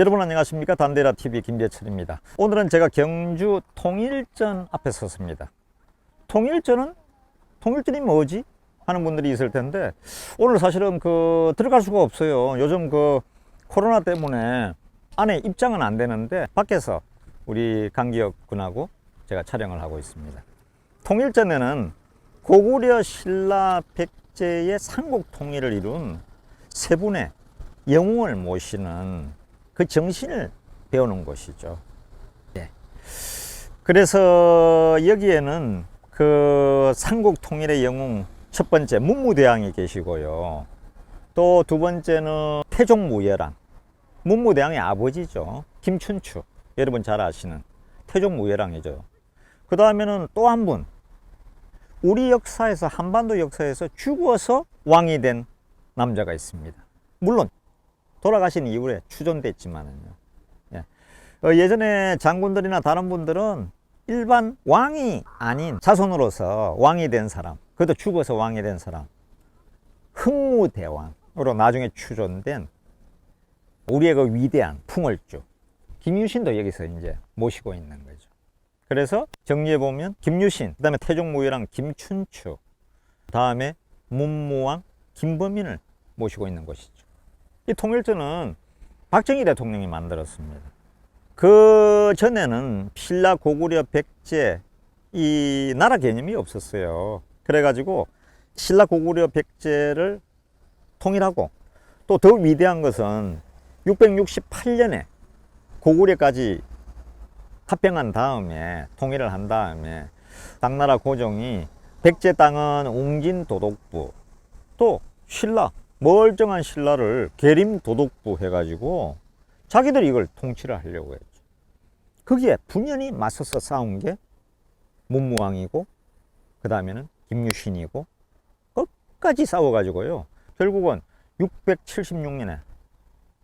여러분 안녕하십니까? 단데라TV 김재철입니다. 오늘은 제가 경주 통일전 앞에 섰습니다. 통일전이 뭐지? 하는 분들이 있을 텐데, 오늘 사실은 들어갈 수가 없어요. 요즘 코로나 때문에 안에 입장은 안 되는데 밖에서 우리 강기혁 군하고 제가 촬영을 하고 있습니다. 통일전에는 고구려 신라 백제의 삼국 통일을 이룬 세 분의 영웅을 모시는 그 정신을 배우는 곳이죠. 예. 그래서 여기에는 삼국 통일의 영웅 첫 번째 문무대왕이 계시고요. 또 두 번째는 태종무열왕, 문무대왕의 아버지죠. 김춘추, 여러분 잘 아시는 태종무열왕이죠. 그 다음에는 또 한 분, 우리 역사에서, 한반도 역사에서 죽어서 왕이 된 남자가 있습니다. 물론 돌아가신 이후에 추존됐지만은요. 예. 예전에 장군들이나 다른 분들은 일반 왕이 아닌 자손으로서 왕이 된 사람, 그것도 죽어서 왕이 된 사람, 흥무대왕으로 나중에 추존된 우리의 위대한 풍월주 김유신도 여기서 이제 모시고 있는 거죠. 그래서 정리해 보면 김유신, 그다음에 태종무열왕 김춘추, 다음에 문무왕 김범인을 모시고 있는 곳이죠. 이 통일전은 박정희 대통령이 만들었습니다. 그 전에는 신라, 고구려, 백제 이 나라 개념이 없었어요. 그래가지고 신라, 고구려, 백제를 통일하고, 또 더 위대한 것은 668년에 고구려까지 합병한 다음에, 통일을 한 다음에 당나라 고종이 백제 땅은 웅진도독부, 또 신라, 멀쩡한 신라를 계림도독부 해가지고 자기들이 이걸 통치를 하려고 했죠. 거기에 분연히 맞서서 싸운 게 문무왕이고, 그 다음에는 김유신이고, 끝까지 싸워가지고요. 결국은 676년에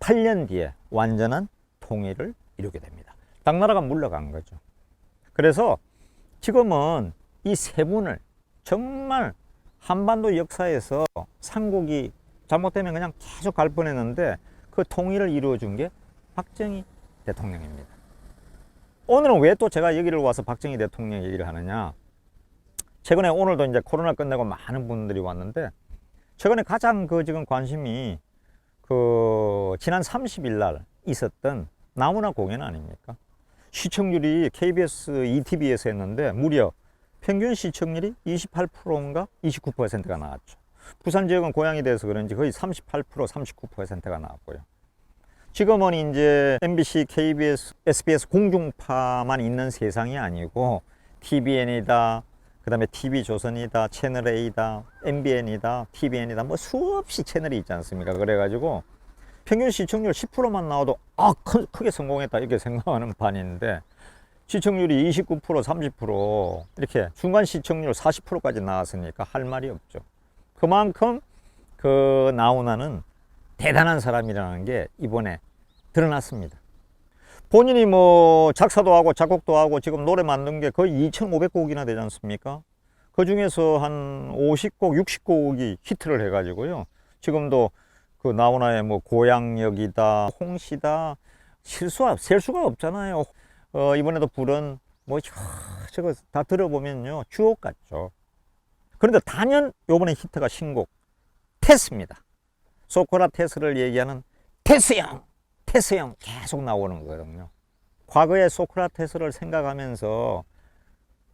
8년 뒤에 완전한 통일을 이루게 됩니다. 당나라가 물러간 거죠. 그래서 지금은 이 세 분을 정말 한반도 역사에서 삼국이 잘못되면 그냥 계속 갈 뻔했는데 그 통일을 이루어준 게 박정희 대통령입니다. 오늘은 왜 또 제가 여기를 와서 박정희 대통령 얘기를 하느냐? 최근에 오늘도 이제 코로나 끝나고 많은 분들이 왔는데, 최근에 가장 지금 관심이 지난 30일 날 있었던 나훈아 공연 아닙니까? 시청률이 KBS ETV에서 했는데 무려 평균 시청률이 28%인가 29%가 나왔죠. 부산 지역은 고향이 돼서 그런지 거의 38%, 39%가 나왔고요. 지금은 이제 MBC, KBS, SBS 공중파만 있는 세상이 아니고 TVN이다, 그 다음에 TV조선이다, 채널A다, MBN이다, TVN이다, 뭐 수없이 채널이 있지 않습니까? 그래가지고 평균 시청률 10%만 나와도 크게 성공했다 이렇게 생각하는 반인데, 시청률이 29%, 30% 이렇게 중간 시청률 40%까지 나왔으니까 할 말이 없죠. 그만큼 나훈아는 대단한 사람이라는 게 이번에 드러났습니다. 본인이 뭐 작사도 하고 작곡도 하고 지금 노래 만든 게 거의 2,500곡이나 되지 않습니까? 그 중에서 한 50곡, 60곡이 히트를 해가지고요. 지금도 나훈아의 뭐 고향역이다, 홍시다, 셀 수가 없잖아요. 이번에도 부른 저거 다 들어보면요 주옥 같죠. 그런데 단연 요번에 히트가 신곡 테스입니다. 소크라테스를 얘기하는 테스형 계속 나오는 거거든요. 과거의 소크라테스를 생각하면서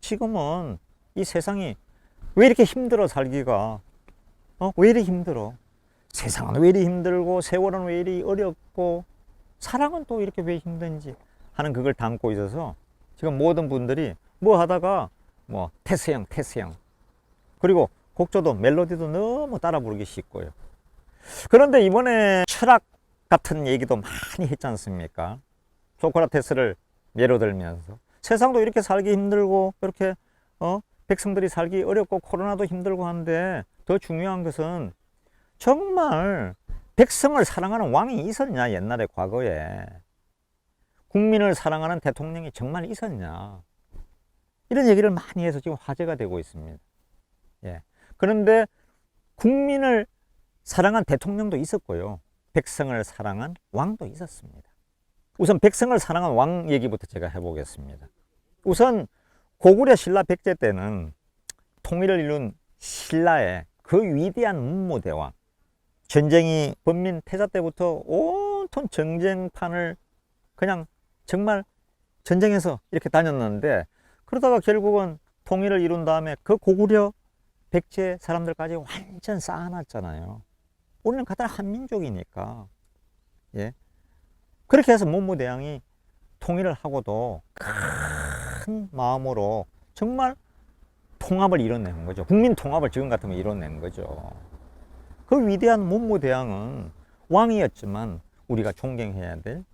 지금은 이 세상이 왜 이렇게 힘들어 살기가, 왜 이렇게 힘들어, 세상은 왜 이리 힘들고, 세월은 왜 이리 어렵고, 사랑은 또 이렇게 왜 힘든지 하는 그걸 담고 있어서 지금 모든 분들이 뭐 하다가 테스형 그리고 곡조도 멜로디도 너무 따라 부르기 쉽고요. 그런데 이번에 철학 같은 얘기도 많이 했지 않습니까? 소크라테스를 예로 들면서 세상도 이렇게 살기 힘들고, 이렇게 백성들이 살기 어렵고, 코로나도 힘들고 한데 더 중요한 것은 정말 백성을 사랑하는 왕이 있었냐? 옛날에 과거에 국민을 사랑하는 대통령이 정말 있었냐? 이런 얘기를 많이 해서 지금 화제가 되고 있습니다. 예. 그런데 국민을 사랑한 대통령도 있었고요, 백성을 사랑한 왕도 있었습니다. 우선 백성을 사랑한 왕 얘기부터 제가 해보겠습니다. 우선 고구려 신라 백제 때는 통일을 이룬 신라의 그 위대한 문무대왕, 전쟁이 번민 태자 때부터 온통 전쟁판을 그냥 정말 전쟁에서 이렇게 다녔는데, 그러다가 결국은 통일을 이룬 다음에 그 고구려 백제 사람들까지 완전 쌓아놨잖아요. 우리는 같은 한민족이니까. 예. 그렇게 해서 문무대왕이 통일을 하고도 큰 마음으로 정말 통합을 이뤄낸 거죠. 국민 통합을 지금 같으면 이뤄낸 거죠. 그 위대한 문무대왕은 왕이었지만 우리가 존경해야 될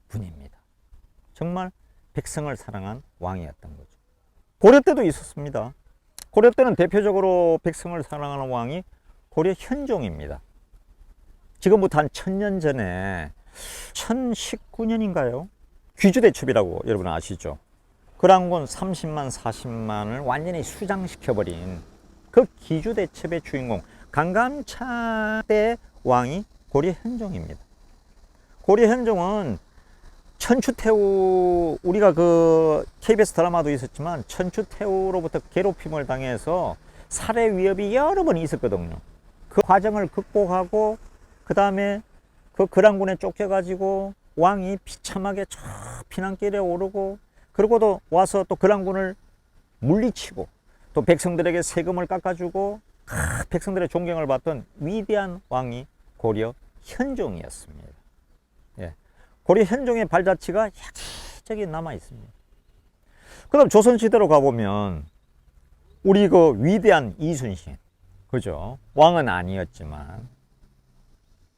분입니다. 정말 백성을 사랑한 왕이었던 거죠. 고려 때도 있었습니다. 고려 때는 대표적으로 백성을 사랑하는 왕이 고려 현종입니다. 지금부터 한 1000년 전에 1019년인가요? 귀주대첩이라고 여러분 아시죠? 그랑군 30만 40만을 완전히 수장시켜버린 그 귀주대첩의 주인공 강감찬의 왕이 고려 현종입니다. 고려 현종은 천추태후, 우리가 그 KBS 드라마도 있었지만 천추태후로부터 괴롭힘을 당해서 살해 위협이 여러 번 있었거든요. 그 과정을 극복하고 그 다음에 그 그랑군에 쫓겨가지고 왕이 비참하게 저 피난길에 오르고, 그러고도 와서 또 그랑군을 물리치고 또 백성들에게 세금을 깎아주고 백성들의 존경을 받던 위대한 왕이 고려 현종이었습니다. 예. 고려 현종의 발자취가 여기저기 남아 있습니다. 그 다음 조선시대로 가보면 우리 그 위대한 이순신, 그죠? 왕은 아니었지만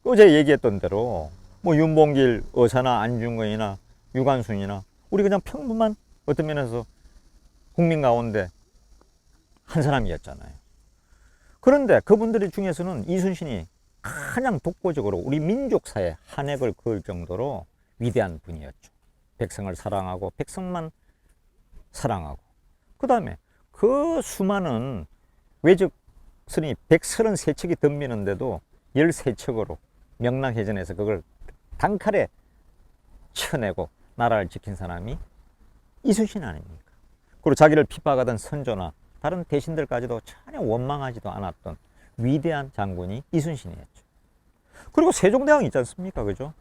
어제 얘기했던 대로 뭐 윤봉길, 의사나 안중근이나 유관순이나 우리 그냥 평범한 어떤 면에서 국민 가운데 한 사람이었잖아요. 그런데 그분들 중에서는 이순신이 가장 독보적으로 우리 민족사에 한획을 그을 정도로 위대한 분이었죠. 백성을 사랑하고 백성만 사랑하고, 그 다음에 그 수많은 외적선이 133척이 덤비는데도 13척으로 명랑해전에서 그걸 단칼에 쳐내고 나라를 지킨 사람이 이순신 아닙니까? 그리고 자기를 핍박하던 선조나 다른 대신들까지도 전혀 원망하지도 않았던 위대한 장군이 이순신이었죠. 그리고 세종대왕이 있지 않습니까? 그죠?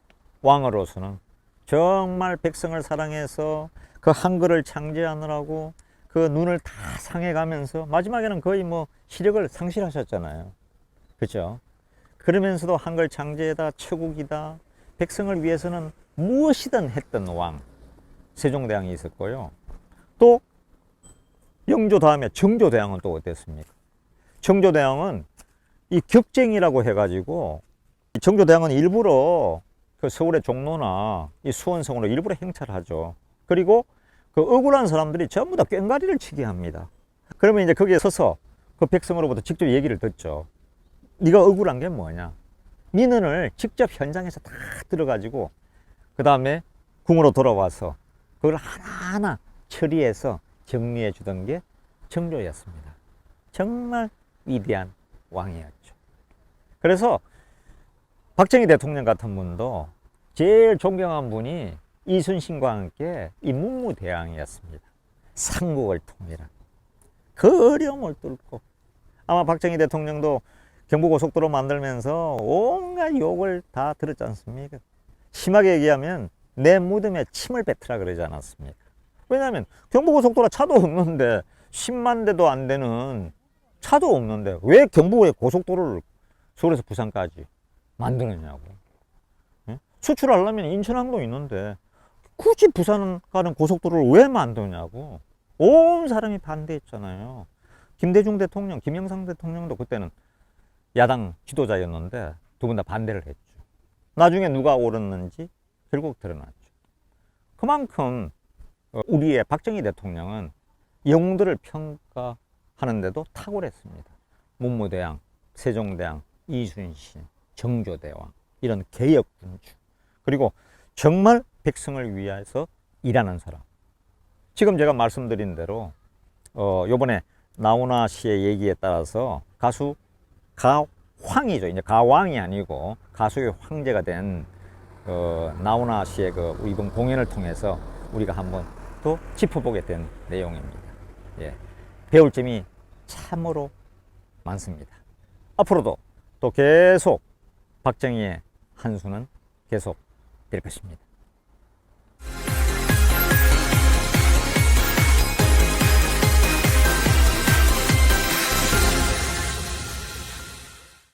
왕으로서는 정말 백성을 사랑해서 그 한글을 창제하느라고 그 눈을 다 상해가면서 마지막에는 거의 뭐 시력을 상실하셨잖아요. 그죠? 그러면서도 한글 창제다, 최국이다, 백성을 위해서는 무엇이든 했던 왕 세종대왕이 있었고요. 또 영조 다음에 정조대왕은 또 어땠습니까? 정조대왕은 이 격쟁이라고 해가지고, 정조대왕은 일부러 그 서울의 종로나 이 수원성으로 일부러 행차를 하죠. 그리고 그 억울한 사람들이 전부 다 꽹과리를 치게 합니다. 그러면 이제 거기에 서서 그 백성으로부터 직접 얘기를 듣죠. 네가 억울한 게 뭐냐? 민원을 직접 현장에서 다 들어가지고 그 다음에 궁으로 돌아와서 그걸 하나하나 처리해서 정리해 주던 게 정조였습니다. 정말 위대한 왕이었죠. 그래서 박정희 대통령 같은 분도 제일 존경한 분이 이순신과 함께 이 문무대왕이었습니다. 삼국을 통일한 그 어려움을 뚫고, 아마 박정희 대통령도 경부고속도로 만들면서 온갖 욕을 다 들었지 않습니까? 심하게 얘기하면 내 무덤에 침을 뱉으라 그러지 않았습니까? 왜냐하면 경부고속도로 차도 없는데 10만 대도 안 되는 차도 없는데 왜 경부의 고속도로를 서울에서 부산까지 만드느냐고. 예? 수출하려면 인천항도 있는데 굳이 부산 가는 고속도로를 왜 만드냐고 온 사람이 반대했잖아요. 김대중 대통령, 김영삼 대통령도 그때는 야당 지도자였는데 두 분 다 반대를 했죠. 나중에 누가 옳았는지 결국 드러났죠. 그만큼 우리의 박정희 대통령은 영웅들을 평가하는데도 탁월했습니다. 문무대왕, 세종대왕, 이순신, 정조대왕, 이런 개혁군주, 그리고 정말 백성을 위해서 일하는 사람. 지금 제가 말씀드린 대로 요번에 나훈아 씨의 얘기에 따라서 가수 가황이죠. 이제 가왕이 아니고 가수의 황제가 된 나훈아 씨의 이번 공연을 통해서 우리가 한번 또 짚어보게 된 내용입니다. 예, 배울 점이 참으로 많습니다. 앞으로도 또 계속 박정희의 한 수는 계속 될 것입니다.